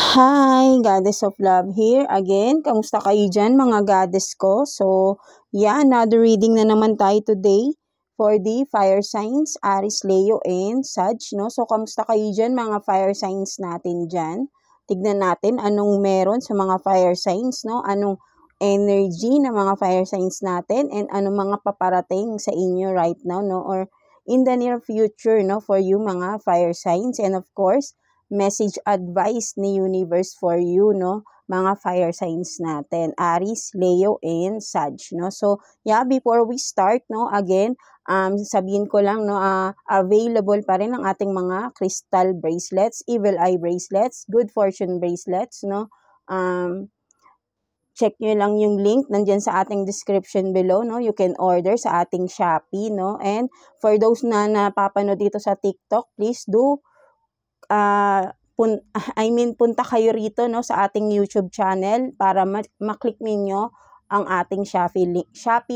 Hi, Goddess of Love here. Again, kamusta kayo dyan mga goddess ko? So, yeah, another reading na naman tayo today for the fire signs, Aries, Leo, and Sag, no? So, kamusta kayo dyan mga fire signs natin dyan? Tignan natin anong meron sa mga fire signs, no? Anong energy ng mga fire signs natin and anong mga paparating sa inyo right now, no? Or in the near future, no? For you mga fire signs. And of course, message advice ni universe for you, no? Mga fire signs natin, Aries, Leo, and Sag, no? So, yeah, before we start, no, again, sabihin ko lang, no, available pa rin ang ating mga crystal bracelets, evil eye bracelets, good fortune bracelets, no? Check nyo lang yung link nandyan sa ating description below, no? You can order sa ating Shopee, no? And for those na napapanood dito sa TikTok, please do punta kayo rito, no, sa ating YouTube channel para maklik ninyo ang ating Shopee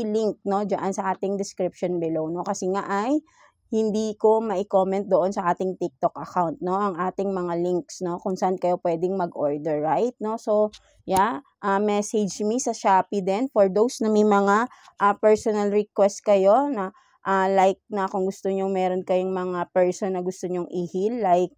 link, no, diyan sa ating description below, no, kasi nga ay hindi ko mai-comment doon sa ating TikTok account, no, ang ating mga links, no, kung saan kayo pwedeng mag-order, right, no. So, yeah, message me sa Shopee din for those na may mga personal request kayo na like na kung gusto nyo meron kayong mga person na gusto nyong i-heal, like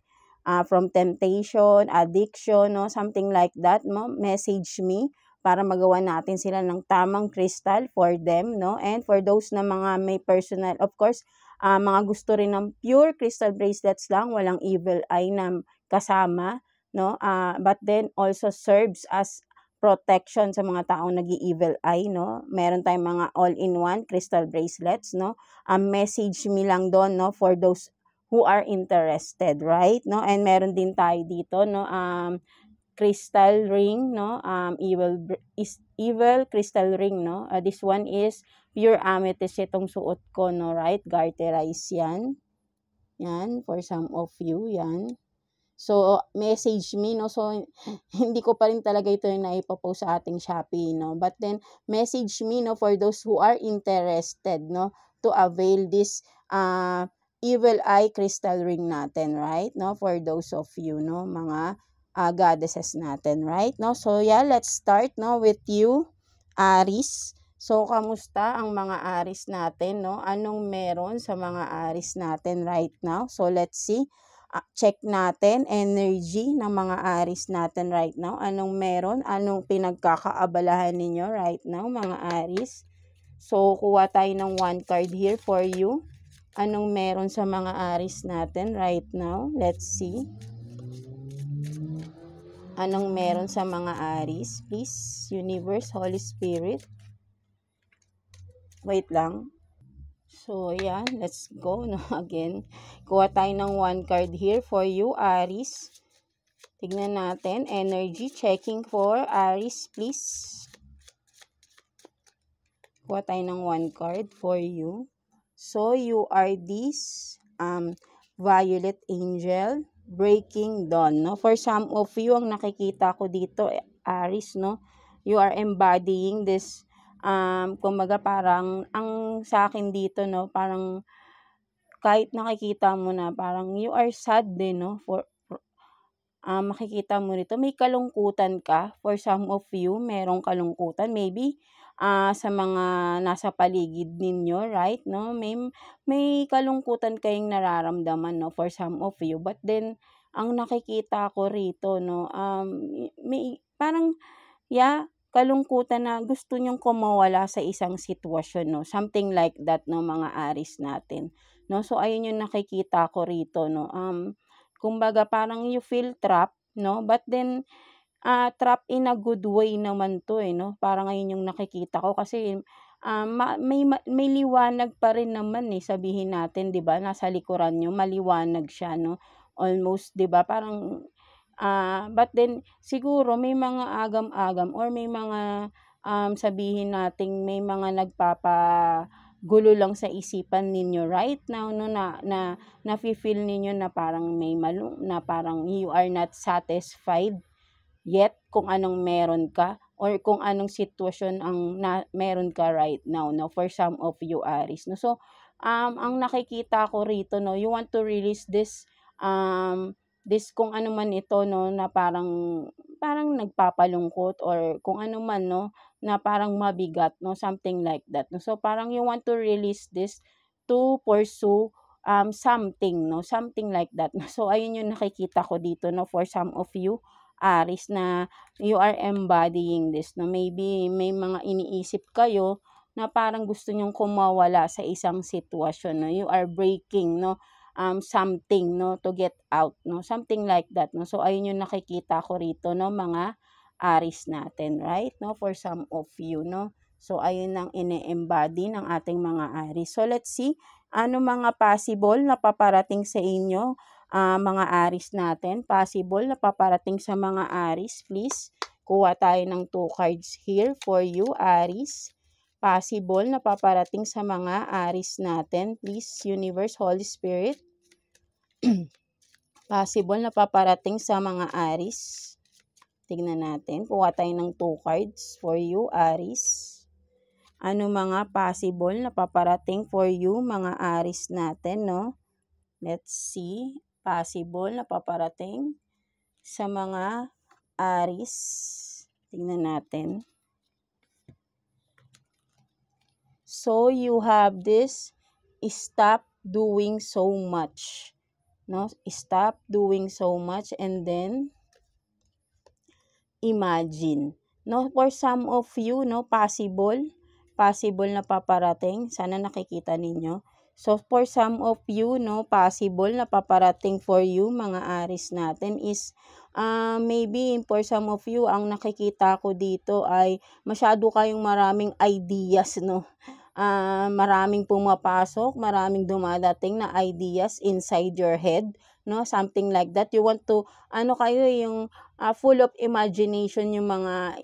from temptation, addiction, no, something like that, no, message me para magawa natin sila ng tamang crystal for them, no, and for those na mga may personal, of course, mga gusto rin ng pure crystal bracelets lang, walang evil eye na kasama, no, but then also serves as protection sa mga taong nag-evil eye, no, meron tayong mga all-in-one crystal bracelets, no, message me lang doon, no, for those who are interested, right? No, and meron din tayo dito, no, crystal ring, no, evil crystal ring, no. This one is pure amethyst itong suot ko, no, right? Garterize yan. Yan, for some of you, yan. So, message me, no. So, hindi ko pa rin talaga ito yung naipopost sa ating Shopee, no. But then, message me, no, for those who are interested, no, to avail this, evil eye crystal ring natin, right? No, for those of you, no, mga goddesses natin, right? No, so yeah, let's start, no, with you, Aries. So, kamusta ang mga Aries natin, no? Anong meron sa mga Aries natin right now? So, let's see. Check natin energy ng mga Aries natin right now. Anong meron? Anong pinagkakaabalahan ninyo right now, mga Aries? So, kuha tayo ng one card here for you. Anong meron sa mga Aries natin right now? Let's see. Anong meron sa mga Aries? Please, Universe, Holy Spirit. Wait lang. So, yeah, let's go, no, again. Kuha tayo ng one card here for you, Aries. Tignan natin. Energy, checking for Aries, please. Kuha tayo ng one card for you. So, you are this violet angel, breaking dawn, no? For some of you, ang nakikita ko dito, Aries, no? You are embodying this, kumbaga parang, ang sa akin dito, no? Parang, kahit nakikita mo na, parang you are sad din, no? Makikita mo rito, may kalungkutan ka. For some of you, merong kalungkutan. Maybe, sa mga nasa paligid ninyo, right? No, may kalungkutan kayong nararamdaman, no, for some of you. But then ang nakikita ko rito, no, may parang kalungkutan na gusto nyong kumawala sa isang sitwasyon, no, something like that, no, mga Aries natin, no. So ayun yung nakikita ko rito, no, kumbaga parang you feel trapped, no, but then trap in a good way naman 'to, no? Parang ngayon yung nakikita ko kasi, may liwanag pa rin naman, sabihin natin, 'di ba? Nasa likuran niyo maliwanag siya, no? Almost, 'di ba? Parang, but then siguro may mga agam-agam or may mga, sabihin nating may mga nagpapagulo lang sa isipan ninyo right now, no, na nafi-feel ninyo na parang na parang you are not satisfied yet kung anong meron ka or kung anong sitwasyon ang meron ka right now, no, for some of you Aries, no. So ang nakikita ko rito, no, you want to release this this kung ano man ito, no, na parang nagpapalungkot or kung ano man, no, na parang mabigat, no, something like that, no. So parang you want to release this to pursue something, no, something like that. So ayun yung nakikita ko dito, no, for some of you Aries, na you are embodying this, no. Maybe may mga iniisip kayo na parang gusto nyong kumawala sa isang sitwasyon, no. You are breaking, no, something, no, to get out, no, something like that, no. So ayun yung nakikita ko rito, no, mga Aries natin, right, no, for some of you, no. So ayun ang ine-embody ng ating mga Aries. So let's see ano mga possible na paparating sa inyo, mga Aries natin, possible na paparating sa mga Aries. Please kuha tayo ng 2 cards here for you Aries. Possible na paparating sa mga Aries natin. Please, Universe, Holy Spirit. Possible na paparating sa mga Aries. Tignan natin. Kuha tayo ng 2 cards for you, Aries. Ano mga possible na paparating for you, mga Aries natin, no? Let's see. Possible na paparating sa mga Aries. Tignan natin. So, you have this, stop doing so much. No? Stop doing so much and then imagine. No? For some of you, no, possible na paparating. Sana nakikita ninyo. So, for some of you, no, possible na paparating for you, mga Aries natin, is maybe for some of you, ang nakikita ko dito ay masyado kayong maraming ideas, no. Maraming pumapasok, maraming dumadating na ideas inside your head, no, something like that. You want to, kayo yung full of imagination, yung mga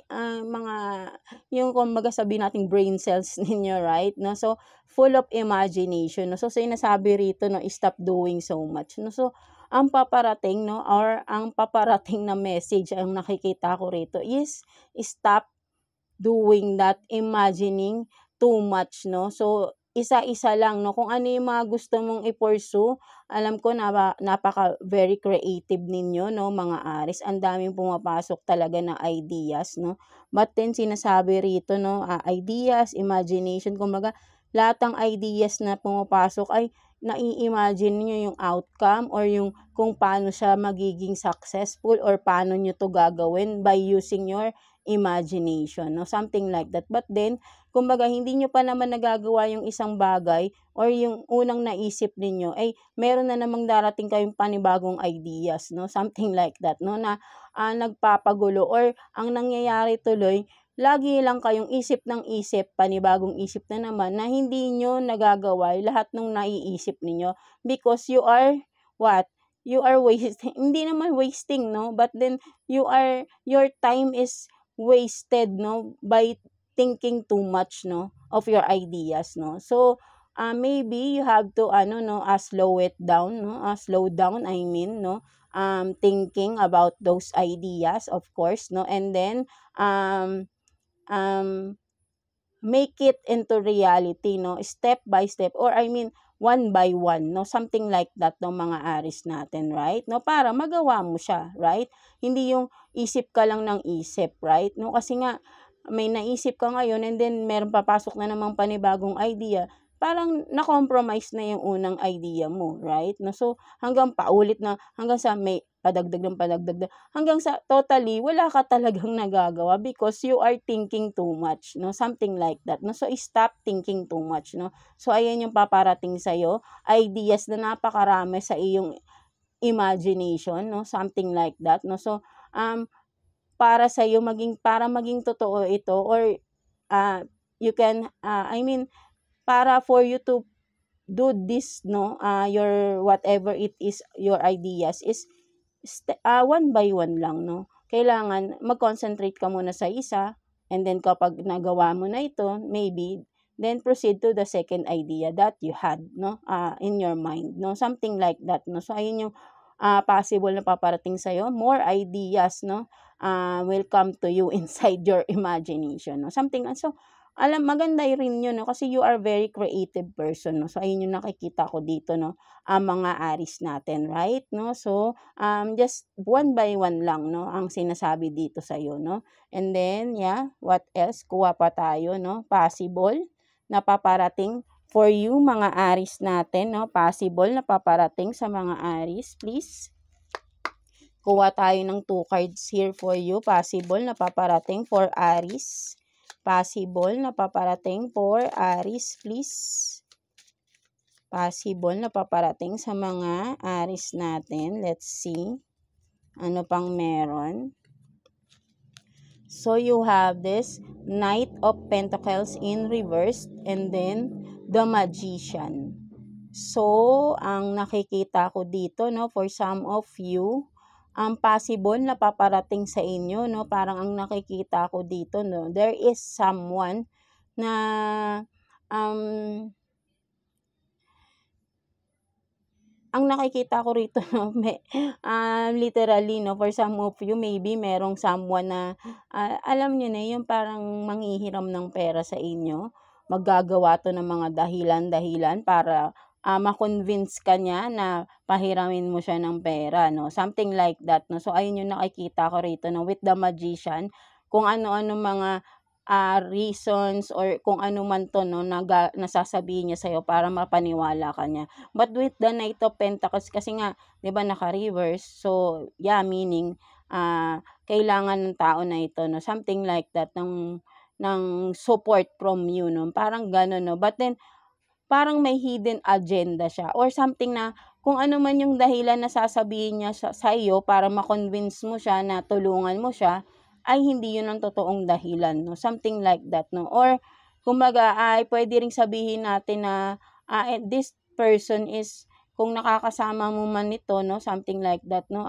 yung kumbaga sabihin nating brain cells ninyo, right, no. So full of imagination, no. So sinasabi rito, no, stop doing so much, no. So ang paparating, no, or ang paparating na message ang nakikita ko rito is stop doing that, imagining too much, no. So isa-isa lang, no, kung ano yung mga gusto mong i-pursue. Alam ko na napaka very creative ninyo, no, mga Aries. Ang daming pumapasok talaga na ideas, no. But then sinasabi rito, no, ideas, imagination, kumbaga lahat ng ideas na pumapasok ay nai-imagine niyo yung outcome or yung kung paano siya magiging successful or paano niyo to gagawin by using your imagination, no, something like that. But then kumbaga hindi nyo pa naman nagagawa yung isang bagay or yung unang naisip ninyo ay meron na namang darating kayong panibagong ideas, no, something like that, no, na nagpapagulo or ang nangyayari tuloy lagi lang kayong isip ng isip, panibagong isip na naman na hindi nyo nagagawa lahat ng naiisip ninyo because you are what? You are wasting, hindi naman wasting, no, but then your time is wasted, no, by thinking too much, no, of your ideas, no. So maybe you have to slow it down, no, slow down, I mean, no, thinking about those ideas, of course, no, and then make it into reality, no, step by step, or I mean one by one, no, something like that, no, mga Aries natin, right, no, para magawa mo siya, right, hindi yung isip ka lang ng isip, right, no, kasi nga may naisip ka ngayon and then meron papasok na namang panibagong idea, parang na-compromise na yung unang idea mo, right, no, so hanggang paulit na, hanggang sa may padagdag, hanggang sa totally wala ka talagang nagagawa because you are thinking too much, no, something like that, no. So stop thinking too much, no. So ayan yung paparating sa'yo, ideas na napakarami sa iyong imagination, no, something like that, no. So para sa'yo para maging totoo ito or you can para for you to do this, no, your whatever it is, your ideas is one by one lang, no. Kailangan mag-concentrate ka muna sa isa and then kapag nagawa mo na ito, maybe then proceed to the second idea that you had, no, in your mind, no, something like that, no. So ayun yung possible na paparating sa'yo, more ideas, no, will come to you inside your imagination, no, something. So maganda rin yun, no? Kasi you are very creative person, no? So, ayun yung nakikita ko dito, no? Ang mga Aries natin, right? No? So, just one by one lang, no? Ang sinasabi dito sa'yo, no? And then, yeah, what else? Kuha pa tayo, no? Possible na paparating for you, mga Aries natin, no? Possible na paparating sa mga Aries, please. Kuha tayo ng 2 cards here for you. Possible na paparating for Aries. Possible na paparating for Aries, please. Possible na paparating sa mga Aries natin. Let's see. Ano pang meron? So, you have this Knight of Pentacles in reverse and then the Magician. So, ang nakikita ko dito, no, for some of you, ang possible na paparating sa inyo, no, parang ang nakikita ko dito, no, there is someone na ang nakikita ko rito, no, literally, no, for some of you, maybe merong someone na, alam nyo na, yung parang manghihiram ng pera sa inyo. Maggagawa to ng mga dahilan-dahilan para ma-convince ka niya na pahiramin mo siya ng pera, no? Something like that, no? So, ayun yung nakikita ko rito, no, with the Magician, kung ano-ano mga reasons or kung ano man to, no, nasasabihin niya sa'yo para mapaniwala ka niya. But with the Knight of Pentacles, kasi nga, di ba, naka-reverse, so, yeah, meaning, kailangan ng tao na ito, no, something like that, ng support from you, no, parang gano'n, no, but then, parang may hidden agenda siya, or something na, kung ano man yung dahilan na sasabihin niya sa iyo para ma-convince mo siya na tulungan mo siya, ay hindi yun ang totoong dahilan, no? Something like that, no? Or, kumbaga, ay pwede ring sabihin natin na, this person is, kung nakakasama mo man ito, no? Something like that, no?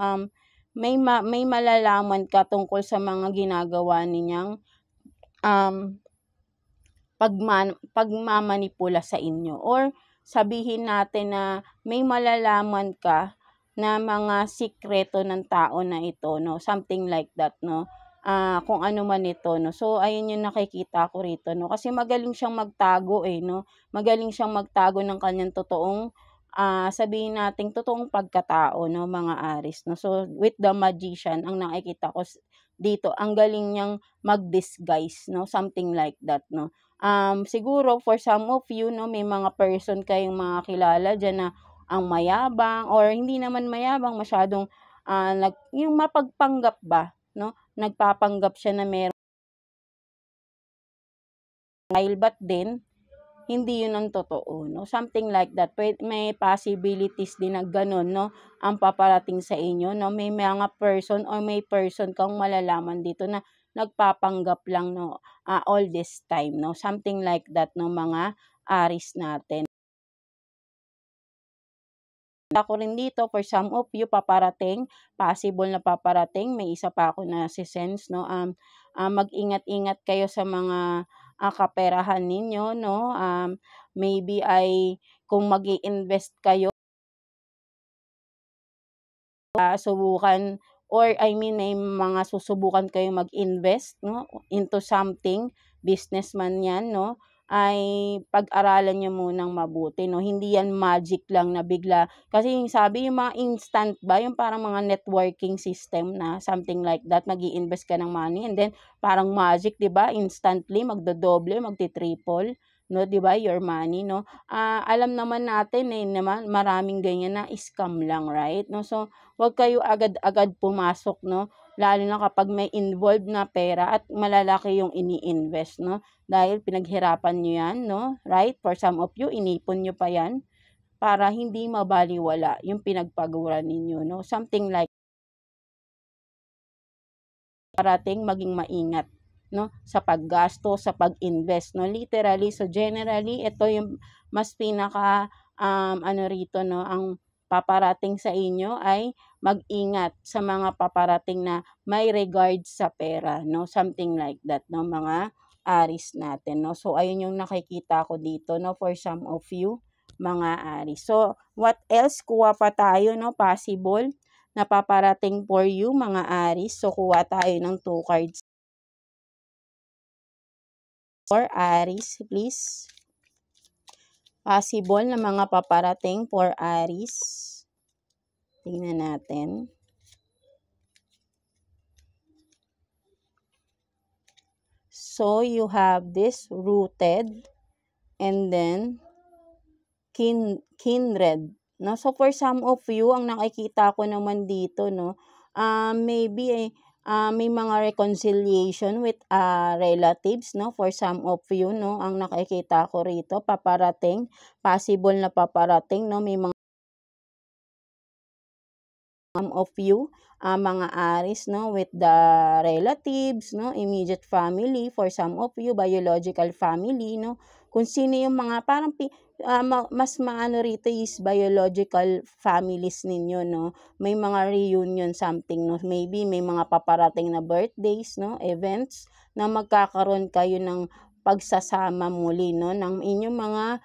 May malalaman ka tungkol sa mga ginagawa niyang, pagmamanipula sa inyo. Or, sabihin natin na may malalaman ka na mga sikreto ng tao na ito, no? Something like that, no? Kung ano man ito, no? So, ayun yung nakikita ko rito, no? Kasi magaling siyang magtago, no? Magaling siyang magtago ng kanyang totoong, sabihin natin, totoong pagkatao, no? Mga Aries, no? So, with the Magician, ang nakikita ko dito, ang galing niyang mag-disguise, no? Something like that, no? Siguro, for some of you, no? May mga person kayong mga kilala dyan na ang mayabang, or hindi naman mayabang, masyadong, yung mapagpanggap ba, no? Nagpapanggap siya na meron dahil, but then, hindi yun ang totoo, no? Something like that. May possibilities din na ganun, no? Ang paparating sa inyo, no? May mga person or may person kang malalaman dito na nagpapanggap lang, no? All this time, no? Something like that, no? Mga Aries natin. Ako rin dito, for some of you, paparating, possible na paparating, may isa pa ako na sense, no, mag-ingat-ingat kayo sa mga kaperahan ninyo, no, maybe ay kung mag-i-invest kayo, subukan, or I mean, may mga susubukan kayong mag-invest, no, into something, businessman yan, no, ay pag-aralan nyo munang mabuti, no, hindi yan magic lang na bigla, kasi yung sabi, yung mga instant ba, yung parang mga networking system na something like that, mag-i-invest ka ng money, and then, parang magic, di ba, instantly, magdodoble, magti-triple, no, di ba, your money, no, alam naman natin, naman, maraming ganyan na scam lang, right, no, so, wag kayo agad-agad pumasok, no? Lalo na kapag may involved na pera at malalaki yung ini-invest, no? Dahil pinaghirapan nyo yan, no? Right? For some of you, inipon nyo pa yan para hindi mabaliwala yung pinagpaguran ninyo, no? Something like parating maging maingat, no? Sa paggasto, sa pag-invest, no? Literally, so generally, ito yung mas pinaka, rito, no? Ang paparating sa inyo ay mag-ingat sa mga paparating na may regard sa pera, no? Something like that, no? Mga Aries natin, no? So, ayun yung nakikita ko dito, no? For some of you, mga Aries. So, what else? Kuha pa tayo, no? Possible na paparating for you, mga Aries. So, kuha tayo ng 2 cards. for Aries, please. Possible na mga paparating for Aries. Tingnan natin. So, you have this rooted and then kindred. No? So, for some of you, ang nakikita ko naman dito, no, maybe may mga reconciliation with relatives, no, for some of you, no, ang nakikita ko rito, paparating, possible na paparating, no, may mga of you, mga Aries, no, with the relatives, no, immediate family, for some of you, biological family, no, kung sino yung mga parang mas maano rito is biological families ninyo, no, may mga reunion something, no, maybe may mga paparating na birthdays, no, events, na magkakaroon kayo ng pagsasama muli, no, ng inyong mga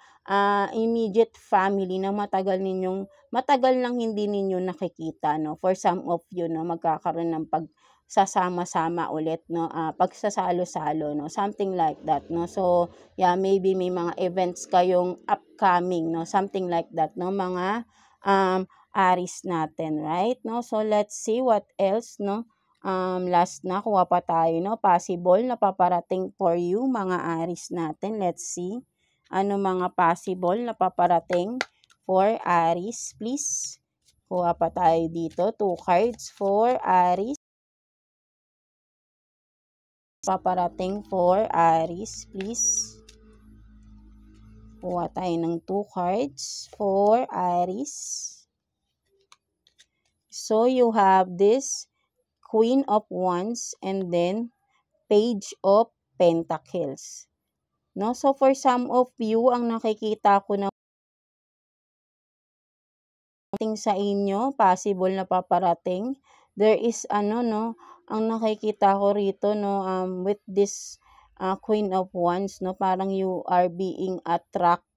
immediate family na matagal nang hindi ninyo nakikita, no, for some of you, no, magkakaroon ng pagsasama-sama ulit, no, pagsasalo-salo, no, something like that, no. So, yeah, maybe may mga events kayong upcoming, no, something like that, no, mga Aries natin, right, no. So, let's see what else, no. Last na, kuha pa tayo, no, possible na paparating for you, mga Aries natin. Let's see. Ano mga possible na paparating for Aries, please? Kuha pa tayo dito. 2 cards for Aries. Paparating for Aries, please. Kuha tayo ng 2 cards for Aries. So, you have this Queen of Wands and then Page of Pentacles. No? So, for some of you, ang nakikita ko na sa inyo, possible na paparating, there is no, ang nakikita ko rito, no, with this Queen of Wands, no, parang you are being attracted,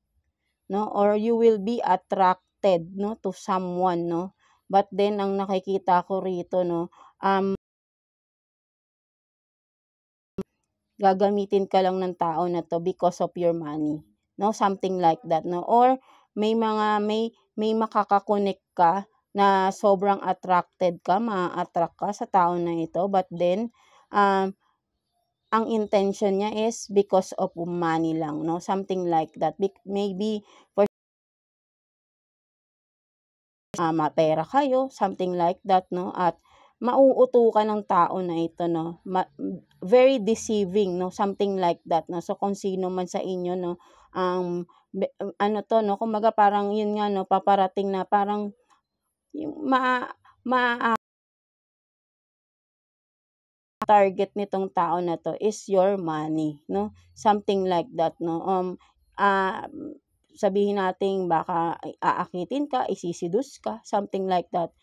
no, or you will be attracted, no, to someone, no, but then ang nakikita ko rito, no, gagamitin ka lang ng tao na to because of your money, no, something like that, no, or may makakakonek ka na sobrang attracted ka, ma-attract ka sa tao na ito, but then ang intention niya is because of money lang, no, something like that. Maybe for mapera kayo, something like that, no, at mauuto ka ng tao na ito, no, very deceiving, no, something like that, no. So, kung sino man sa inyo, no, ano to, no, kumbaga parang yun nga, no, paparating na parang yung target nitong tao na to is your money, no, something like that, no. Sabihin natin baka aakitin ka, isisidus ka, something like that,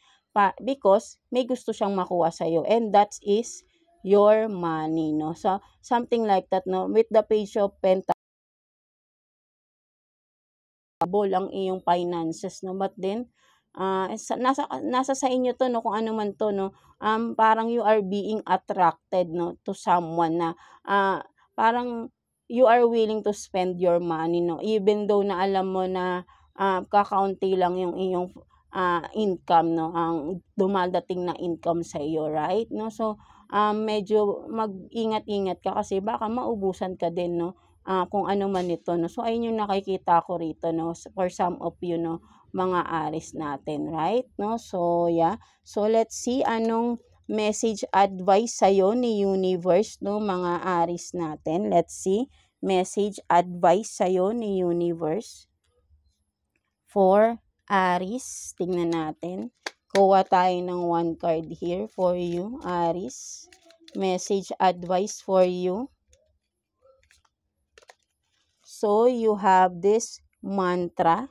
because may gusto siyang makuha sa iyo, and that is your money, no. So, something like that, no, with the Page of Pentacles, ang iyong finances, no, but then nasa sa inyo to, no, kung ano man to, no, parang you are being attracted, no, to someone na parang you are willing to spend your money, no, even though na alam mo na kakaunti lang yung iyong income, no, ang dumadating na income sa iyo, right, no. So, medyo mag-ingat-ingat ka kasi baka maubusan ka din, no, kung ano man ito, no. So, ayun yung nakikita ko rito, no, for some of you, no, mga Aries natin, right, no. So, yeah. So, let's see anong message advice sa'yo ni Universe, no, mga Aries natin. Let's see. Message advice sa'yo ni Universe for Aries. Tingnan natin. Kuha tayo ng 1 card here for you, Aries. Message advice for you. So, you have this mantra.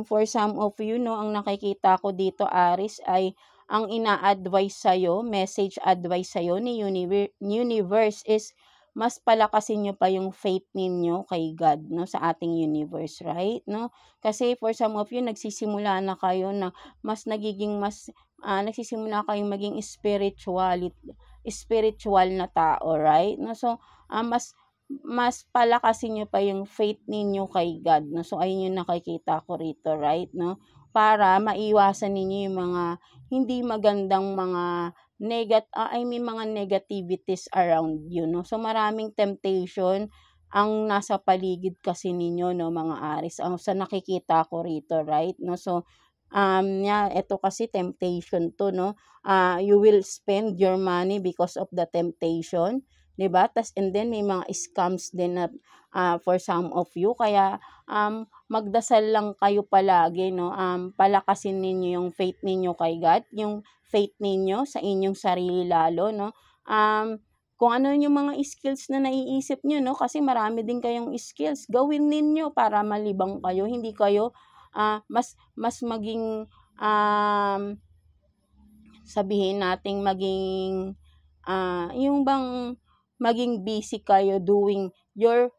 For some of you, no, ang nakikita ko dito, Aries, ay ang ina-advise sa'yo, message advice sa'yo ni Universe is mas palakasin nyo pa yung faith ninyo kay God, no, sa ating universe, right, no? Kasi for some of you, nagsisimula na kayo na nagsisimula kayong maging spiritual na tao, right, no? So, mas mas palakasin niyo pa yung faith ninyo kay God, no? So, ayun yung nakikita ko rito, right, no? Para maiwasan ninyo yung mga hindi magandang mga mga negativities around you, no? So, maraming temptation ang nasa paligid kasi ninyo, no, mga Aries. Sa nakikita ko rito, right, no? So, ito kasi temptation to, no? You will spend your money because of the temptation, 'di ba? And then may mga scams din na for some of you, kaya magdasal lang kayo palagi, no? Palakasin ninyo yung faith ninyo kay God, yung faith ninyo sa inyong sarili lalo, no? Kung ano yung mga skills na naiisip nyo, no? Kasi marami din kayong skills. Gawin ninyo para malibang kayo. Hindi kayo mas maging sabihin nating maging yung bang maging busy kayo doing your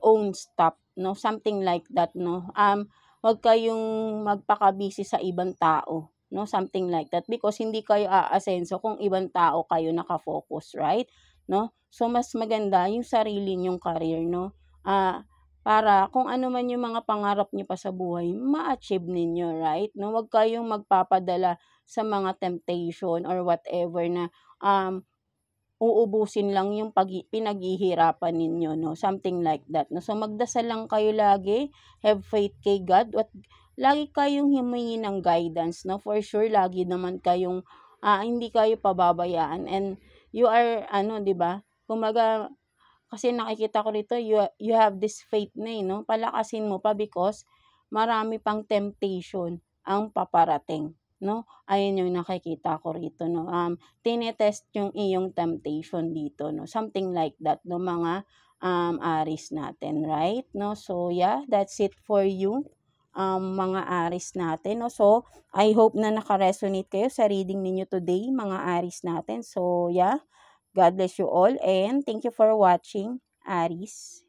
own stuff, no? Something like that, no? Wag kayong magpaka-busy sa ibang tao, no? Something like that, because hindi kayo aasenso kung ibang tao kayo naka-focus, right? No? So mas maganda yung sarili niyong career, no? Para kung ano man yung mga pangarap niyo pa sa buhay, ma-achieve ninyo, right? No? Wag kayong magpapadala sa mga temptation or whatever na uubusin lang yung pinaghihirapan ninyo, no? Something like that, no? So, magdasal lang kayo lagi, have faith kay God, at lagi kayong humingi ng guidance, no? For sure, lagi naman kayong, hindi kayo pababayaan, and you are, 'di ba? Kumaga, kasi nakikita ko rito, you have this faith na, no? Palakasin mo pa because marami pang temptation ang paparating, no? Ayun yung nakikita ko rito, no? Tinetest yung iyong temptation dito, no? Something like that, no, mga Aries natin, right? No? So, yeah, that's it for you, mga Aries natin, no? So, I hope na naka-resonate kayo sa reading ninyo today, mga Aries natin. So, yeah, God bless you all, and thank you for watching, Aries.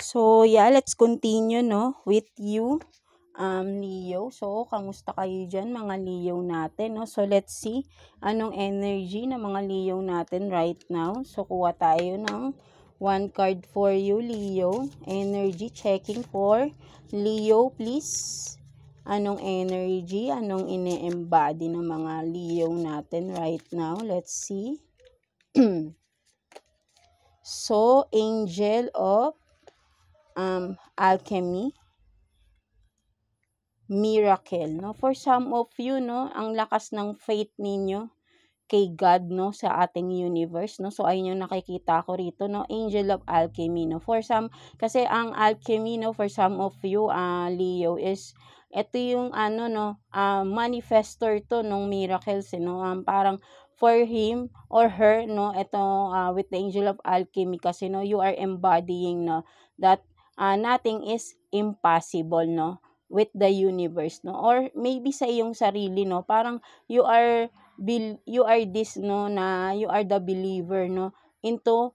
So, yeah, let's continue, no, with you, Leo. So, kamusta kayo dyan, mga Leo natin, no? So, let's see anong energy ng mga Leo natin right now. So, kuha tayo ng one card for you, Leo. Energy checking for Leo, please. Anong energy, anong ine-embody ng mga Leo natin right now? Let's see. So, Angel of Alchemy, Miracle, no? For some of you, no, ang lakas ng faith ninyo kay God, no, sa ating universe, no? So, ayun yung nakikita ko rito, no? Angel of Alchemy, no? For some, kasi ang alchemy, no, for some of you, Leo, is ito yung manifestor to nung miracles, no? Parang for him or her, no, ito with the Angel of Alchemy kasi, no, you are embodying, no, that nothing is impossible, no, with the universe, no, or maybe sa iyong sarili, no, parang you are this, no, na you are the believer, no, into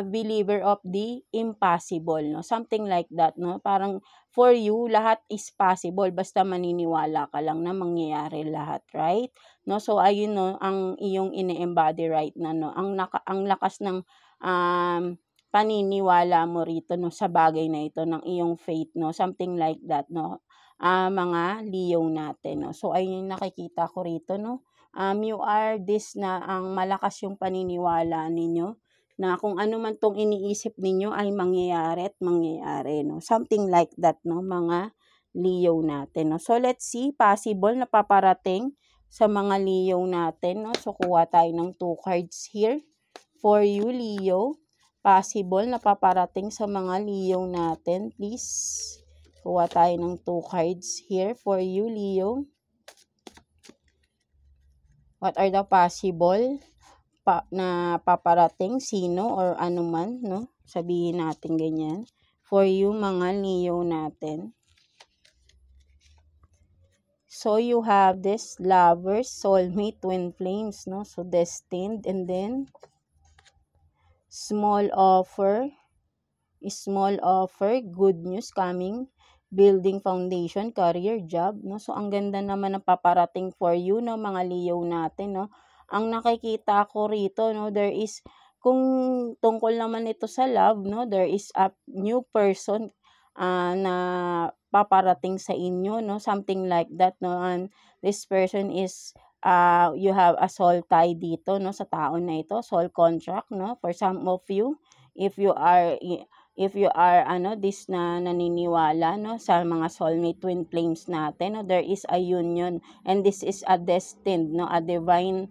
believer of the impossible, no, something like that, no, parang for you lahat is possible basta maniniwala ka lang na mangyayari lahat, right? No, so ayun, no, ang iyong ine-embody right na, no, ang lakas ng paniniwala mo rito, no, sa bagay na ito ng iyong faith, no, something like that, no, mga Leo natin, no. So ayun yung nakikita ko rito, no. You are this na ang malakas yung paniniwala ninyo na kung ano man tong iniisip ninyo ay mangyayari at mangyayari, no. Something like that, no, mga Leo natin, no. So let's see, possible na paparating sa mga Leo natin, no. So kuha tayo ng 2 cards here for you, Leo. Possible na paparating sa mga Leo natin, please. Kuha tayo ng 2 cards here for you, Leo. What are the possible na paparating, sino or ano man, no? Sabihin natin ganyan. For you, mga Leo natin. So, you have this lovers, soulmate, twin flames, no? So, destined, and then small offer, good news coming, building foundation, career, job, no? So, ang ganda naman ng paparating for you, no, mga Leo natin, no? Ang nakikita ko rito, no, there is, kung tungkol naman ito sa love, no, there is a new person na paparating sa inyo, no, something like that, no, and this person is you have a soul tie dito, no, sa tao na ito, soul contract, no, for some of you, if you are this na naniniwala, no, sa mga soulmate twin flames natin, no, there is a union, and this is a destined, no, a divine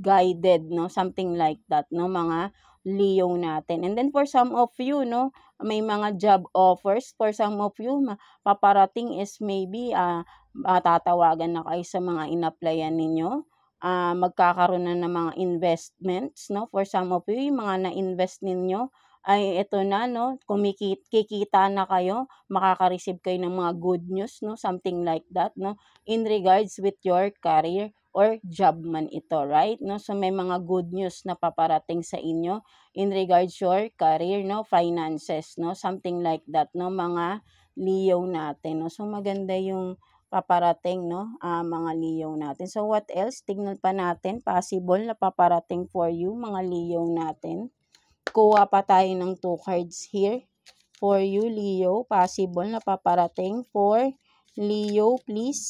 guided, no, something like that, no, mga Leo natin. And then for some of you, no, may mga job offers. For some of you, paparating is maybe tatawagan na kayo sa mga in-applyan ninyo. Magkakaroon na ng mga investments, no. For some of you, yung mga na-invest ninyo ay ito na, no, kikita na kayo, makaka-receive kayo ng mga good news, no, something like that, no, in regards with your career or job man ito, right? No, so may mga good news na paparating sa inyo in regards your career, no, finances, no, something like that, no, mga Leo natin, no. So maganda yung paparating, no, mga Leo natin. So what else? Tignan pa natin possible na paparating for you, mga Leo natin. Kuha pa tayo ng 2 cards here for you, Leo. Possible na paparating for Leo, please.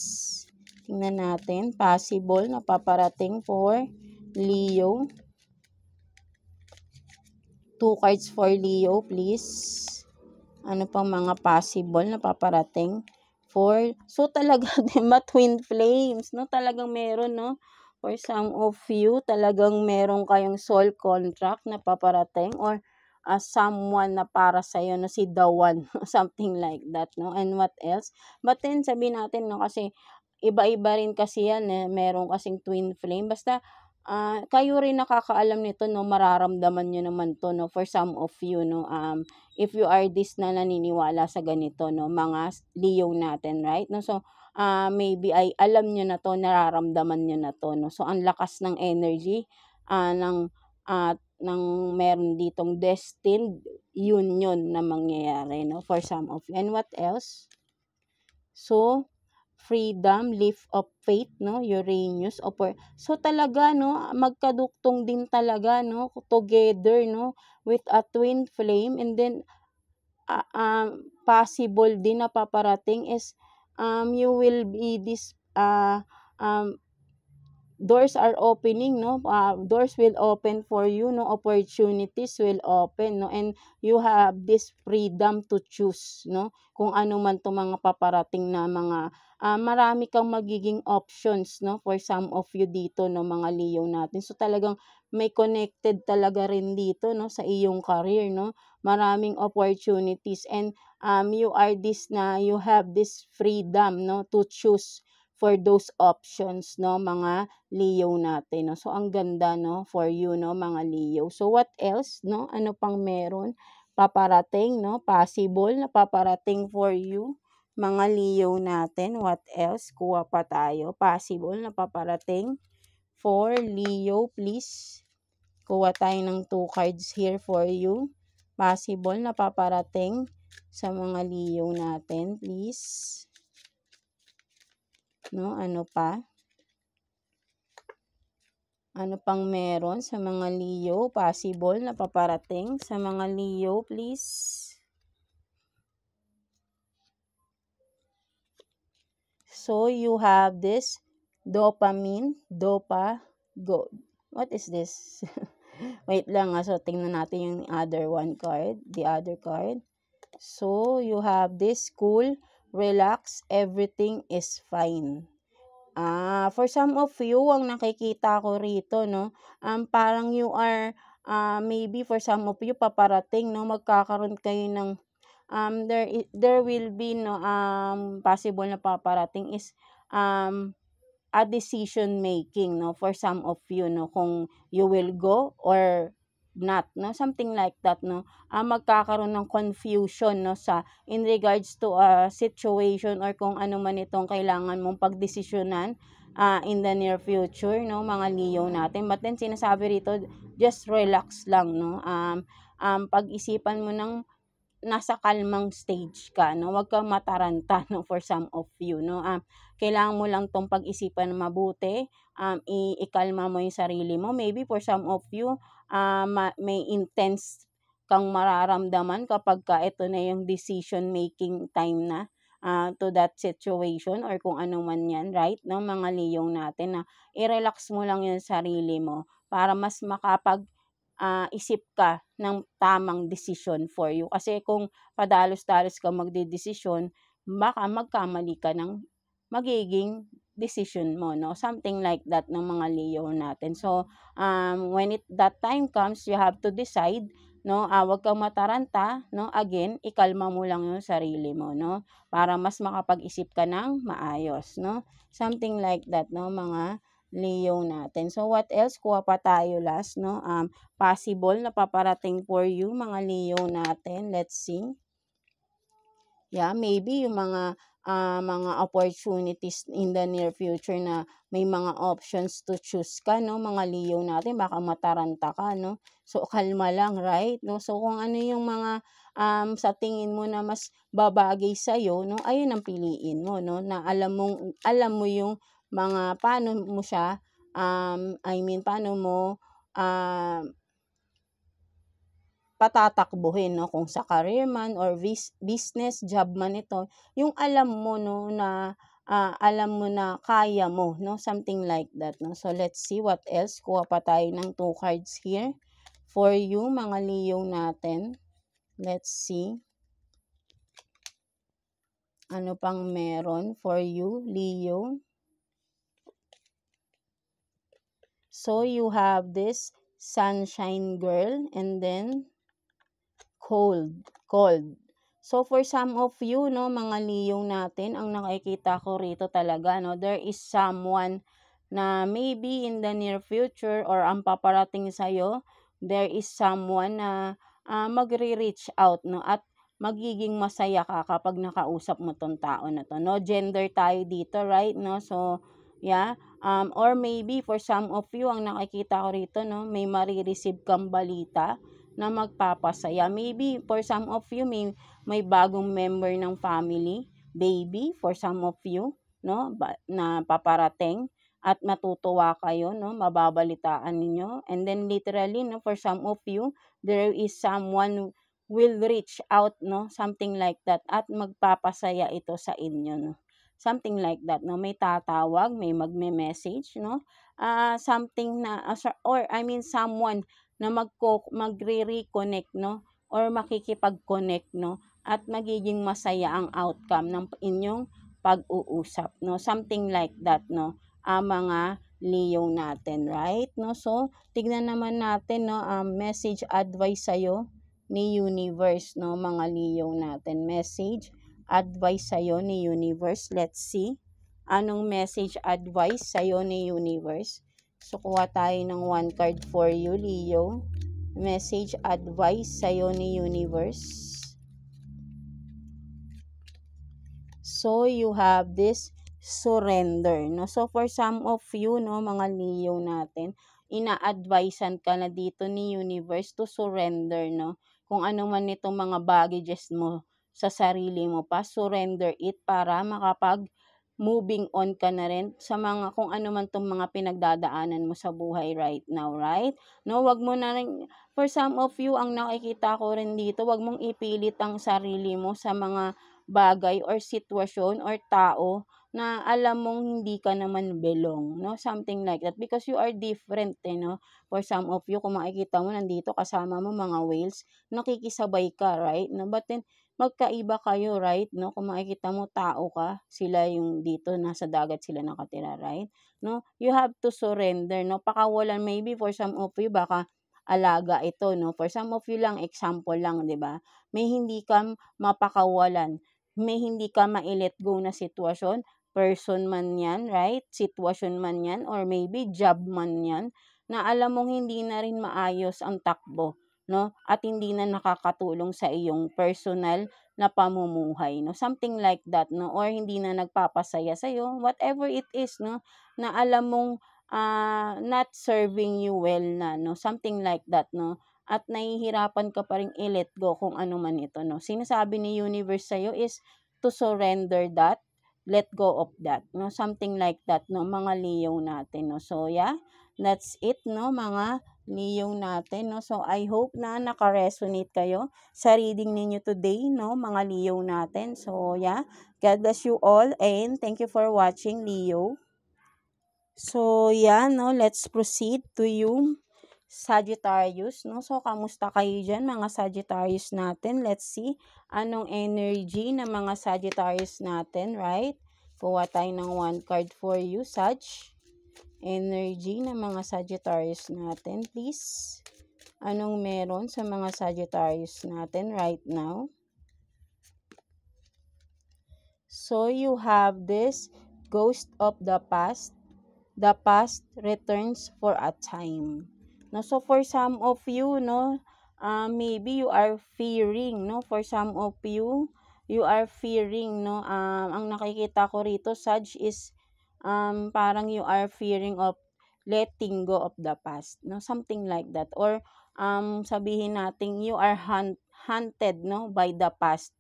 Tingnan natin. Possible na paparating for Leo. 2 cards for Leo, please. Ano pang mga possible na paparating for... So, talaga, diba, twin flames, no? Talagang meron, no? For some of you, talagang meron kayong soul contract na paparating or someone na para sa'yo, no, si the one, something like that, no? And what else? But then, sabihin natin, no, kasi iba-iba rin kasi yan, meron kasing twin flame. Basta, kayo rin nakakaalam nito, no, mararamdaman nyo naman to, no, for some of you, no, if you are this na naniniwala sa ganito, no, mga Leo natin, right, no, so, maybe ay alam nyo na to, nararamdaman nyo na to, no, so, ang lakas ng energy, ng meron ditong destined union na mangyayari, no, for some of you. And what else? So, freedom, lift of faith, no, Uranus, so talaga, no, magkaduktong din talaga, no, together, no, with a twin flame. And then possible din na paparating is you will be this doors are opening, no, doors will open for you, no, opportunities will open, no, and you have this freedom to choose, no, kung ano man to mga paparating na mga marami kang magiging options, no, for some of you dito, no, mga Leo natin. So talagang may connected talaga rin dito, no, sa iyong career, no, maraming opportunities, and you have this freedom, no, to choose for those options, no, mga Leo natin, no. So ang ganda, no, for you, no, mga Leo. So what else, no, ano pang meron paparating, no, possible na paparating for you, mga Leo natin. What else? Kuha pa tayo. Possible na paparating for Leo, please. Kuha tayo ng 2 cards here for you. Possible na paparating sa mga Leo natin, please. No, ano pa? Ano pang meron sa mga Leo? Possible na paparating sa mga Leo, please. So, you have this dopamine, what is this? Wait lang, so tingnan natin yung the other card. So, you have this cool, relax, everything is fine. For some of you, ang nakikita ko rito, no, parang you are, maybe for some of you, paparating, no, magkakaroon kayo ng, there will be, no, possible na paparating is, a decision making, no, for some of you, no, kung you will go or not, no, something like that, no, magkakaroon ng confusion, no, in regards to a situation or kung ano man itong kailangan mong pagdesisyonan in the near future, no, mga Leo natin. But then sinasabi rito, just relax lang, no, pag-isipan mo ng nasa kalmang stage ka, no? Huwag kang mataranta, no, for some of you, no? Kailangan mo lang tong pag-isipan na mabuti, ikalma mo yung sarili mo. Maybe for some of you, may intense kang mararamdaman kapag ka ito na yung decision making time na to that situation or kung ano man yan, right? No, mga Leo natin na i-relax mo lang yung sarili mo para mas isip ka ng tamang decision for you. Kasi kung padalos-dalos ka magdedesisyon, baka magkamali ka ng magiging decision mo, no? Something like that ng mga Leo natin. So, when that time comes, you have to decide, no? Wag kang mataranta, no? Again, ikalma mo lang yung sarili mo, no? Para mas makapag-isip ka ng maayos, no? Something like that, no? Mga Leo natin. So, what else? Kuha pa tayo last, no? Possible na paparating for you, mga Leo natin. Let's see. Yeah, maybe yung mga opportunities in the near future na may mga options to choose ka, no? Mga Leo natin, baka mataranta ka, no? So, kalma lang, right? No? So, kung ano yung mga sa tingin mo na mas babagay sa'yo, no? Ayun ang piliin mo, no? Na alam mo yung mga paano mo siya, paano mo patatakbuhin, no? Kung sa career man or business, job man ito, yung alam mo, no, na alam mo na kaya mo, no? Something like that, no? So, let's see what else. Kuha pa tayo ng 2 cards here for you, mga Leo natin. Let's see. Ano pang meron for you, Leo? So, you have this sunshine girl and then cold. So, for some of you, no, mga Leo natin, ang nakikita ko rito talaga, no, there is someone na maybe in the near future or ang paparating sa'yo, there is someone na magre-reach out, no, at magiging masaya ka kapag nakausap mo tong tao na to. No, gender tayo dito, right? No, so, yeah. Or maybe for some of you, ang nakikita ko rito, no, may marireceive kang balita na magpapasaya. Maybe for some of you, may bagong member ng family, baby, for some of you, no, na paparating at matutuwa kayo, no, mababalitaan ninyo. And then literally, no, for some of you, there is someone will reach out, no, something like that, at magpapasaya ito sa inyo, no. Something like that, no, may tatawag, may magme-message, no, something na, someone na magre-reconnect, no, or makikipag-connect, no, at magiging masaya ang outcome ng inyong pag-uusap, no, something like that, no, mga Leo natin, right? No, so tignan naman natin, no, message advice sa'yo ni Universe, no, mga Leo natin, message advice sa'yo ni Universe. Let's see anong message advice sa'yo ni Universe. So, kuha tayo ng 1 card for you, Leo. Message advice sa'yo ni Universe. So, you have this surrender, no? So, for some of you, no, mga Leo natin, ina-advisean ka na dito ni Universe to surrender, no? Kung ano man itong mga baggages mo sa sarili mo pa, surrender it para moving on ka na rin sa mga kung ano man tong mga pinagdadaanan mo sa buhay right now, right? No, wag mo na rin, for some of you, ang nakikita ko rin dito, wag mong ipilit ang sarili mo sa mga bagay or sitwasyon or tao na alam mong hindi ka naman belong, no? Something like that, because you are different, no? For some of you, kung makikita mo, nandito kasama mo mga whales, nakikisabay ka, right? No? But then, magkaiba kayo, right? No? Kung makikita mo, tao ka, sila yung dito, nasa dagat sila nakatira, right? No? You have to surrender, no? Pakawalan, maybe for some of you, baka alaga ito, no? For some of you lang, example lang, di ba? May hindi ka mapakawalan, may hindi ka ma-let go na sitwasyon, person man yan, right? Sitwasyon man yan, or maybe job man yan, na alam mong hindi na rin maayos ang takbo, no? At hindi na nakakatulong sa iyong personal na pamumuhay, no? Something like that, no? Or hindi na nagpapasaya sa iyo, whatever it is, no? Na alam mong not serving you well na, no? Something like that, no? at nahihirapan ka pa ring i-let go kung ano man ito, no. Sinasabi ni universe sa'yo is to surrender that, let go of that, no, something like that, no, mga Leo natin, no. So yeah, that's it, no, mga Leo natin, no. So I hope na naka-resonate kayo sa reading ninyo today, no, mga Leo natin. So yeah, God bless you all and thank you for watching, Leo. So yeah, no, let's proceed to yung Sagittarius, no. So kamusta kayo dyan, mga Sagittarius natin? Let's see anong energy ng mga Sagittarius natin, right? Kuha tayo ng one card for you, Sag. Energy ng mga Sagittarius natin, please. Anong meron sa mga Sagittarius natin right now? So you have this ghost of the past. The past returns for a time. No, so for some of you, no, maybe you are fearing, no, for some of you, you are fearing, no, ang nakikita ko rito, Sag, is parang you are fearing of letting go of the past, no, something like that, or sabihin natin you are hunted, no, by the past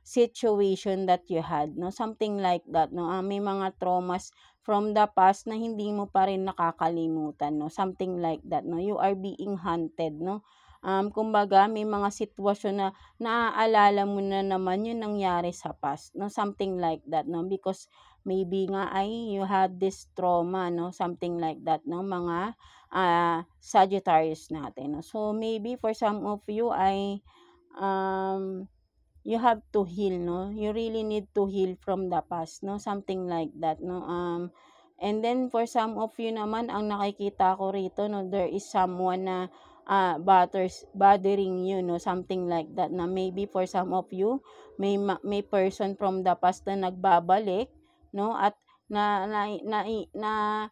situation that you had, no, something like that, no. May mga traumas from the past na hindi mo pa rin nakakalimutan, no, something like that, no. You are being hunted, no. Kumbaga may mga sitwasyon na naaalala mo na naman yung nangyari sa past, no, something like that, no, because maybe nga ay you had this trauma, no, something like that, no, mga Sagittarius natin, no. So maybe for some of you ay you have to heal, no, you really need to heal from the past, no, something like that, no. And then for some of you naman, ang nakikita ko rito, no, there is someone na bothering you, no, something like that, na maybe for some of you may person from the past na nagbabalik, no, at na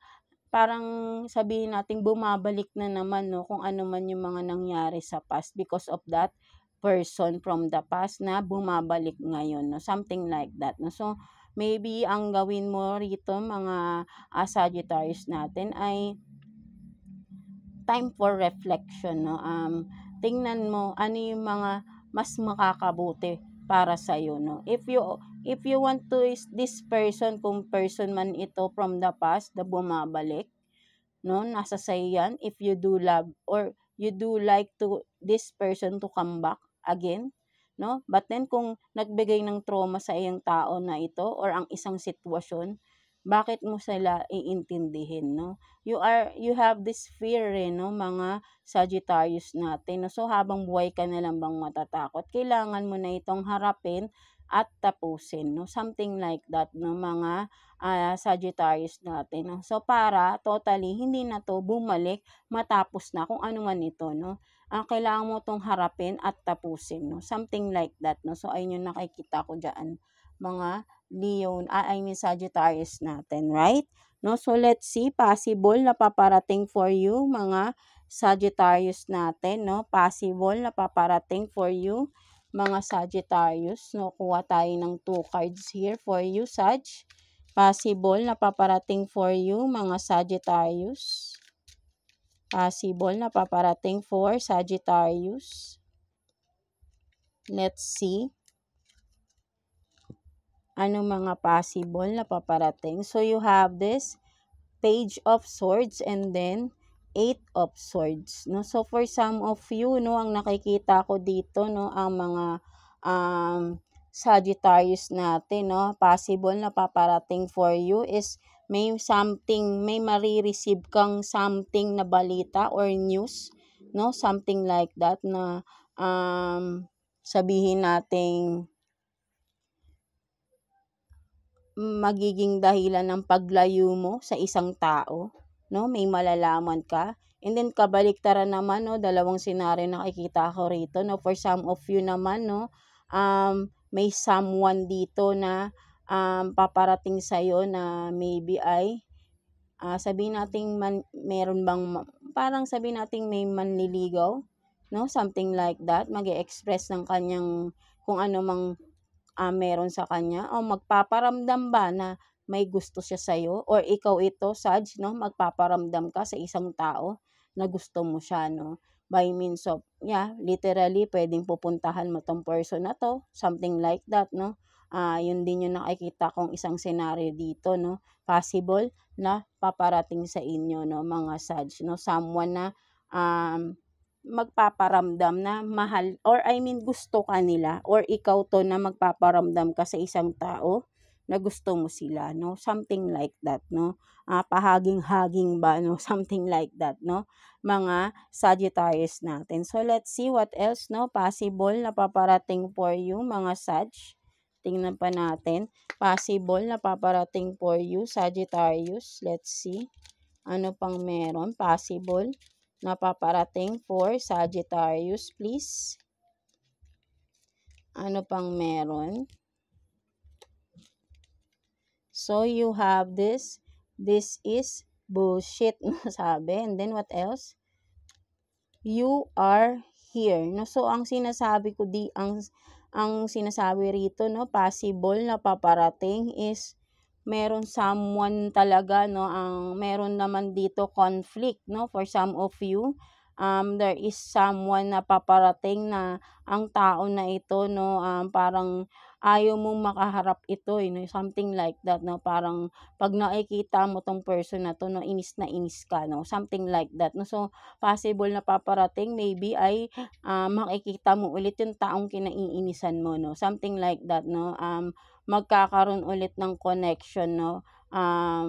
parang sabihin nating bumabalik na naman, no, kung ano man yung mga nangyari sa past because of that person from the past na bumabalik ngayon, no, something like that, no. So maybe ang gawin mo rito, mga Sagittarius natin, ay time for reflection, no. Tingnan mo ano yung mga mas makakabuti para sa iyo, no. If you want to is this person, kung person man ito from the past na bumabalik, no, nasa sa'yo yan. If you do love or you do like to this person to come back again, no, but then kung nagbigay ng trauma sa iyong tao na ito or ang isang sitwasyon, bakit mo sila iintindihin, no? You have this fear, no, mga Sagittarius natin, no? So habang buhay ka na lang bang matatakot? Kailangan mo na itong harapin at tapusin, no, something like that, no, mga Sagittarius natin, no. So para totally hindi na to bumalik matapos na kung ano man ito, no. Kailangan mo tong harapin at tapusin, no, something like that, no. So ayun yung nakikita ko diyan, mga Leo, I mean Sagittarius natin, right? No, so let's see, possible na paparating for you, mga Sagittarius natin, no, possible na paparating for you, mga Sagittarius, no. Kuha tayo ng 2 cards here for you, Sag. Possible na paparating for you, mga Sagittarius. Possible na paparating for Sagittarius. Let's see. Ano mga possible na paparating? So you have this Page of Swords and then 8 of Swords, no. So for some of you, no, ang nakikita ko dito, no, ang mga Sagittarius natin, no, possible na paparating for you is may marireceive kang something na balita or news, no, something like that, na sabihin nating magiging dahilan ng paglayo mo sa isang tao, no, may malalaman ka. And then kabaliktaran naman, no, dalawang senaryo nakikita ko rito, no. For some of you naman, no, may someone dito na paparating sa iyo na maybe ay sabihin nating meron bang parang sabihin nating may manliligaw, no, something like that. Mag-e-express ng kanyang kung ano mang meron sa kanya, o magpaparamdam ba na may gusto siya sa'yo, or ikaw ito, Sag, no, magpaparamdam ka sa isang tao na gusto mo siya, no. by means of, literally, pwedeng pupuntahan mo tong person na to, something like that, no? Yun din yung nakikita kong isang scenario dito, no? Possible na paparating sa inyo, no, mga Sag, no? Someone na magpaparamdam na mahal, or I mean gusto ka nila, or ikaw to na magpaparamdam ka sa isang tao na gusto mo sila, no? Something like that, no? Pahaging-haging ba, no? Something like that, no? Mga Sagittarius natin. So, let's see what else, no? Possible na paparating for you, mga Sag. Tingnan pa natin. Possible na paparating for you, Sagittarius. Let's see. Ano pang meron? Possible na paparating for Sagittarius, please. Ano pang meron? So, you have this. This is bullshit, no, sabi. And then, what else? You are here, no? So, ang sinasabi ko ang sinasabi rito, no, possible na paparating is meron someone talaga, no, meron naman dito conflict, no, for some of you. There is someone na paparating na ang tao na ito, no, parang ayaw mong makaharap ito, no, something like that, no, parang pag nakikita mo tong person na to, no, inis na inis ka, no, something like that, no. So, possible na paparating, maybe ay makikita mo ulit yung taong kinaiinisan mo, no, something like that, no. Magkakaroon ulit ng connection, no,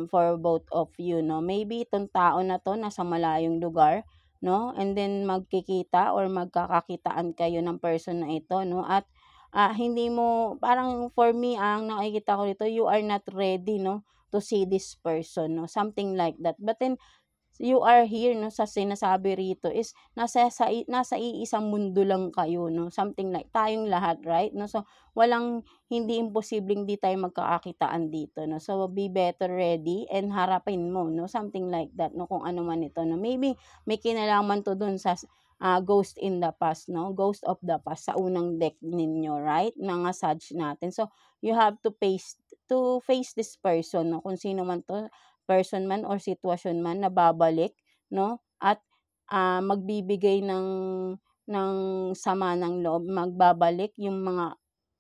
for both of you, no. Maybe itong tao na to nasa malayong lugar, no, and then magkikita or magkakakitaan kayo ng person na ito, no, at hindi mo, parang for me, ang nakikita ko dito, you are not ready, no, to see this person, no, something like that. But then, you are here, no, sa sinasabi rito is nasa iisang mundo lang kayo, no, something like tayong lahat, right, no. So, hindi imposibleng di tayo magkakakitaan dito, no. So, be better ready and harapin mo, no, something like that, no, kung ano man ito, no. Maybe may kinalaman to dun sa ghost in the past, no, ghost of the past sa unang deck ninyo, right, mga Sag natin. So, you have to face this person, no, kung sino man to, person man or sitwasyon man na babalik, no, at magbibigay ng sama ng loob, magbabalik yung mga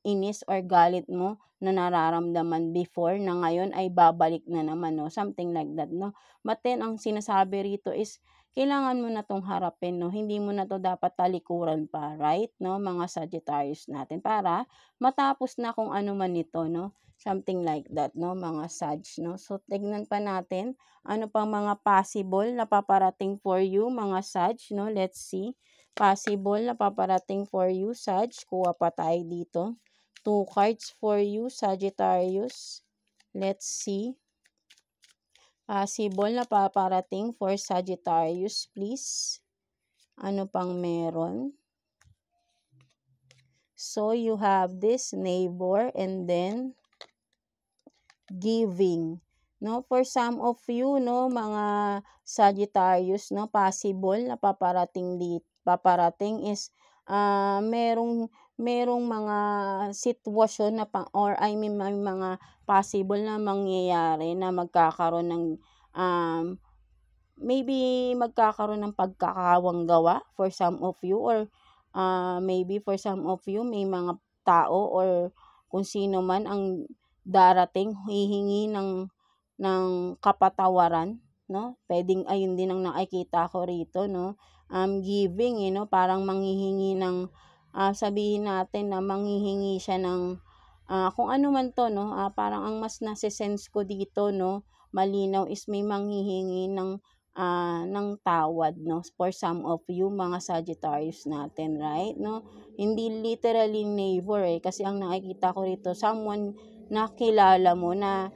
inis or galit mo na nararamdaman before na ngayon ay babalik na naman, no, something like that, no. But then, ang sinasabi rito is kailangan mo na 'tong harapin, no, hindi mo na 'to dapat talikuran pa, right, no, mga Sagittarius natin, para matapos na kung ano man ito, no, something like that, no, mga Sag, no. So, tignan pa natin ano pang mga possible na paparating for you, mga Sag, no. Let's see. Possible na paparating for you, Sag. Kuha pa tayo dito. 2 cards for you, Sagittarius. Let's see. Possible na paparating for Sagittarius, please. Ano pang meron? So, you have this neighbor and then giving, no, for some of you, no, mga Sagittarius, no, possible na paparating is merong mga sitwasyon na or I mean may mga possible na mangyayari na magkakaroon ng maybe magkakaroon ng pagkakawanggawa for some of you, or maybe for some of you may mga tao or kung sino man ang darating hihingi ng kapatawaran, no. Puwedeng ayun din ang nakikita ko rito, no. Giving, no, parang manghihingi ng sabihin natin na manghihingi siya ng kung ano man 'to, no. Parang ang mas nase-sense ko dito, no, malinaw is may manghihingi ng tawad, no, for some of you, mga Sagittarius natin, right, no. Hindi literally neighbor, kasi ang nakikita ko rito someone na kilala mo na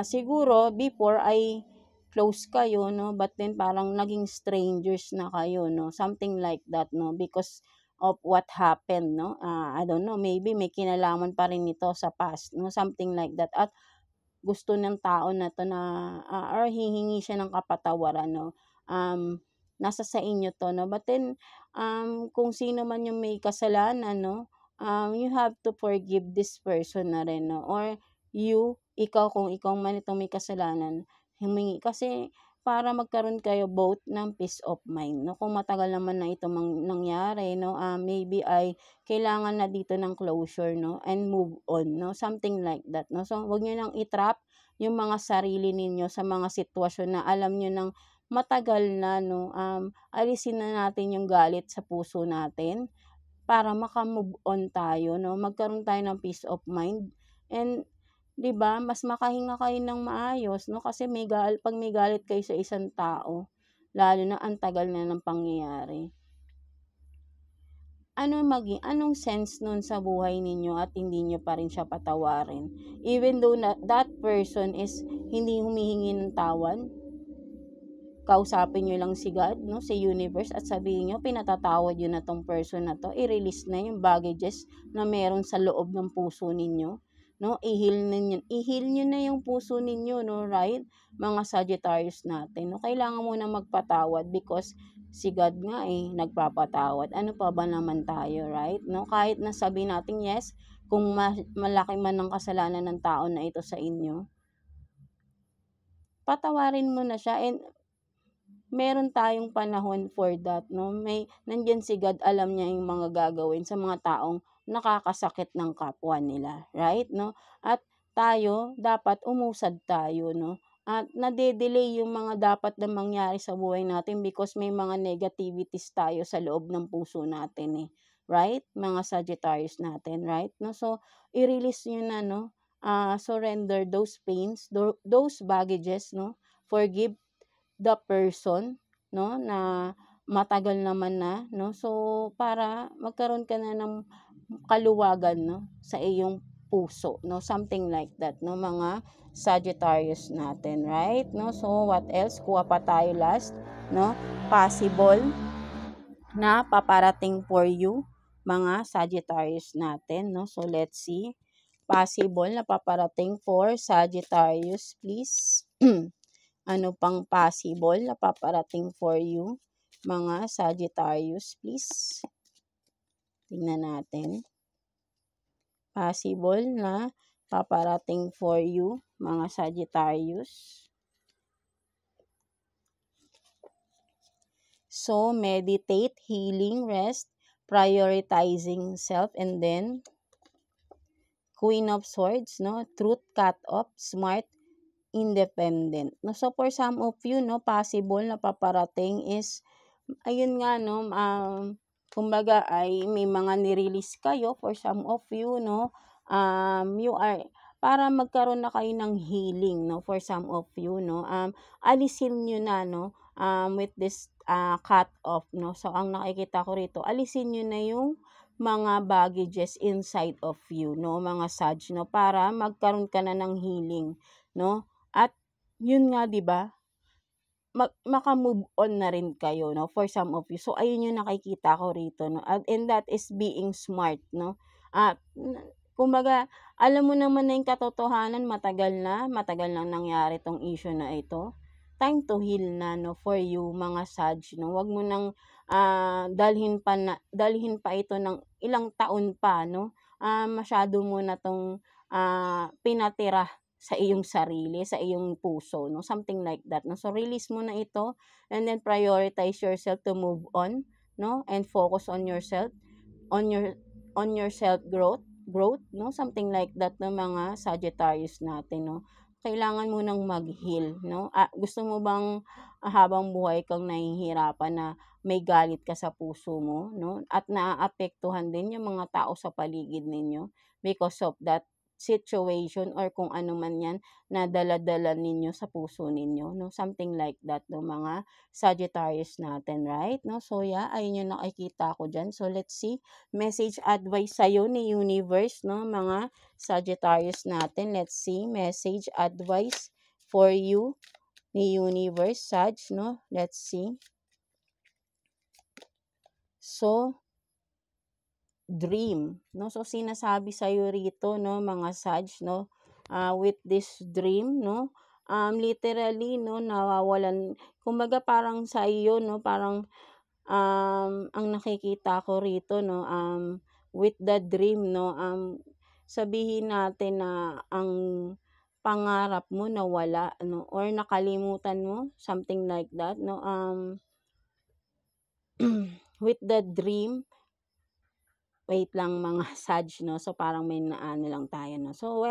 siguro before ay close kayo, no, but then parang naging strangers na kayo, no, something like that, no, because of what happened, no. I don't know, maybe may kinalaman pa rin ito sa past, no, something like that, at gusto ng tao na 'to na or hihingi siya ng kapatawaran, no. Nasa sa inyo 'to, no, but then kung sino man yung may kasalanan, no, you have to forgive this person na rin, no, or ikaw kung ikaw man itong may kasalanan, humingi kasi para magkaroon kayo both ng peace of mind, no? Kung matagal naman na ito nangyari, no, maybe ay kailangan na dito ng closure, no, and move on, no, something like that, no. So, wag niyo nang i-trap yung mga sarili ninyo sa mga sitwasyon na alam niyo nang matagal na, no. Alisin na natin yung galit sa puso natin para maka-move on tayo, no, magkaroon tayo ng peace of mind, and 'di ba, mas makahinga kayo ng maayos, 'no, kasi 'pag may galit kayo sa isang tao, lalo na ang tagal na ng pangyayari, anong sense nun sa buhay ninyo at hindi niyo pa rin siya patawarin? Even though na that person is hindi humihingi ng tawad, kausapin niyo lang si God, 'no, si universe, at sabihin niyo pinatatawad niyo na 'tong person na 'to, i-release na yung baggages na meron sa loob ng puso ninyo, 'no, i-heal niyo na yung puso ninyo, 'no, right, mga Sagittarius natin, 'no. Kailangan mo na magpatawad because si God nga, nagpapatawad, ano pa ba naman tayo, right, 'no. Kahit na sabihin natin yes, kung malaki man ang kasalanan ng tao na ito sa inyo, patawarin mo na siya, and meron tayong panahon for that, 'no. Nandiyan si God, alam niya yung mga gagawin sa mga taong nakakasakit ng kapwa nila, right, 'no? At tayo, dapat umusad tayo, 'no? At nade-delay yung mga dapat na mangyari sa buhay natin because may mga negativities tayo sa loob ng puso natin, right? Mga Sagittarius natin, right, 'no? So, i-release niyo na, 'no? Surrender those pains, those baggages, 'no? Forgive the person, 'no, na matagal naman na, 'no. So, para magkaroon ka na ng kaluwagan, 'no, sa iyong puso, 'no, something like that, 'no, mga Sagittarius natin, right, 'no. So, what else? Kuha pa tayo last, 'no, possible na paparating for you, mga Sagittarius natin, 'no. So, let's see. Possible na paparating for Sagittarius, please. Ano pang possible na paparating for you, mga Sagittarius, please? Tingnan natin. Possible na paparating for you, mga Sagittarius. So, meditate, healing, rest, prioritizing self, and then Queen of Swords, no? Truth, cut off, smart, independent, no. So, for some of you, no, possible na paparating is, ayun nga, no, kumbaga ay may mga ni-release kayo for some of you, no. You are, para magkaroon na kayo ng healing, no, for some of you, no. Alisin niyo na, no, with this cut off, no. So, ang nakikita ko rito, alisin niyo na yung mga baggages inside of you, no, mga Sag, no, para magkaroon ka na ng healing, no. At yun nga, 'di ba, maka-move on na rin kayo, no, for some of you. So, ayun yung nakikita ko rito, no, and that is being smart, no. Kumbaga, alam mo naman na yung katotohanan, matagal na nangyari tong issue na ito. Time to heal na, no, for you, mga Sag, no. Wag mo nang dalhin pa ito ng ilang taon pa, no. Masyado mo na tong pinatira sa iyong sarili, sa iyong puso, no, something like that, no. So, release mo na ito, and then prioritize yourself to move on, no, and focus on yourself, on your self growth, no, something like that, no, mga Sagittarius natin, no. Kailangan mo nang mag-heal, no. Gusto mo bang habang buhay kang nahihirapan na may galit ka sa puso mo, no, at naaapektuhan din yung mga tao sa paligid ninyo because of that situation or kung ano man yan na dala-dala ninyo sa puso ninyo, no, something like that, no, mga Sagittarius natin, right, no. So, yeah, ayun yung nakikita ko dyan. So, let's see, message advice sa'yo ni universe, no, mga Sagittarius natin. Let's see, message advice for you ni universe, Sag, no. Let's see. So, dream, no. So, sinasabi sa'yo rito, no, mga Sag, no, with this dream, no, literally, no, nawawalan, kumbaga parang sa iyo, no, parang ang nakikita ko rito, no, with the dream, no, sabihin natin na ang pangarap mo nawala, no, or nakalimutan mo, something like that, no, with the dream, wait lang mga Sag, no, so parang may naano lang tayo, no, so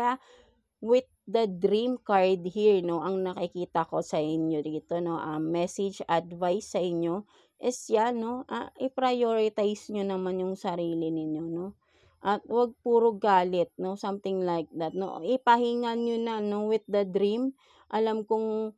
with the dream card here, no, ang nakikita ko sa inyo dito, no, message advice sa inyo is yan, no, i-prioritize nyo naman yung sarili ninyo, no, at wag puro galit, no, something like that, no, ipahinga nyo na, no, with the dream. Alam kong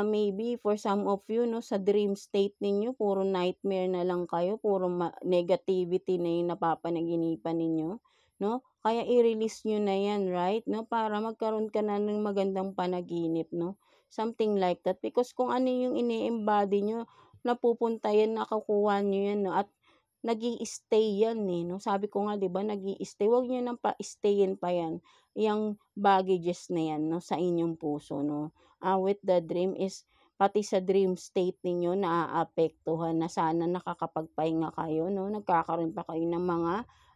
maybe for some of you, no, sa dream state ninyo puro nightmare na lang kayo, puro negativity na yung napapanaginipan ninyo, no, kaya i-release nyo na yan, right, no, para magkaroon ka na ng magandang panaginip, no, something like that, because kung ano yung ini-embody nyo, napupunta yan, nakukuha nyo yan, no, at nag-i-stay yan, eh, no, sabi ko nga, 'di ba, nag-i-stay, wag nyo nang pa-stayin pa yan, yung baggages na yan, no, sa inyong puso, no, with the dream is, pati sa dream state ninyo naaapektuhan, na sana nakakapagpahinga kayo, no, nagkakaroon pa kayo ng mga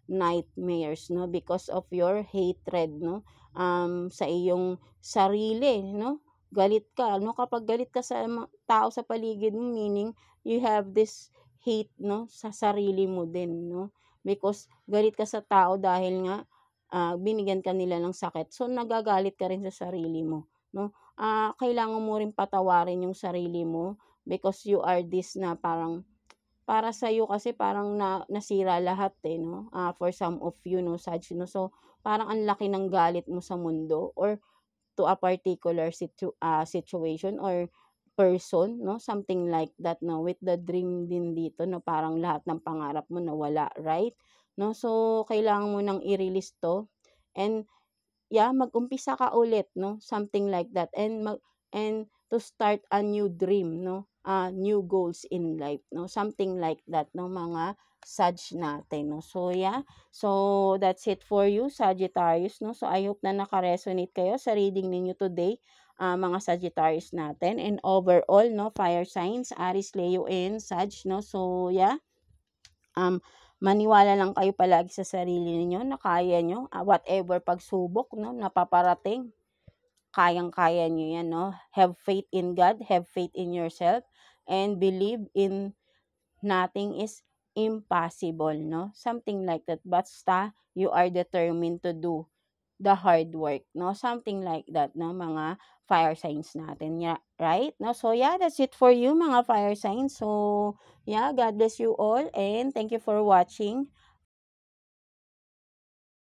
nightmares, no, because of your hatred, no, sa iyong sarili, no, galit ka, no, kapag galit ka sa tao sa paligid mo, meaning you have this hate, no, sa sarili mo din, no, because galit ka sa tao dahil nga binigyan ka nila ng sakit, so nagagalit ka rin sa sarili mo, no, kailangan mo rin patawarin yung sarili mo, because you are this, na parang para sa iyo kasi parang nasira lahat, eh, no, for some of you, no, Sag, no, so parang ang laki ng galit mo sa mundo or to a particular situation or person, no, something like that, no, with the dream din dito, no, parang lahat ng pangarap mo nawala, right, no, so kailangan mo nang i-release 'to, and mag-umpisa ka ulit, no, something like that, and to start a new dream, no, new goals in life, no, something like that, no, mga Sag natin, no. So so that's it for you, Sagittarius, no. So I hope na naka-resonate kayo sa reading ninyo today, mga Sagittarius natin, and overall, no, fire signs, Aries, Leo, and Sag, no. So maniwala lang kayo palagi sa sarili niyo na kaya nyo, whatever pagsubok, no, napaparating, kayang-kaya nyo yan, no. Have faith in God, have faith in yourself, and believe in nothing is impossible, no, something like that, basta you are determined to do the hard work, no, something like that, no, mga fire signs natin, right, no. So that's it for you, mga fire signs. So God bless you all, and thank you for watching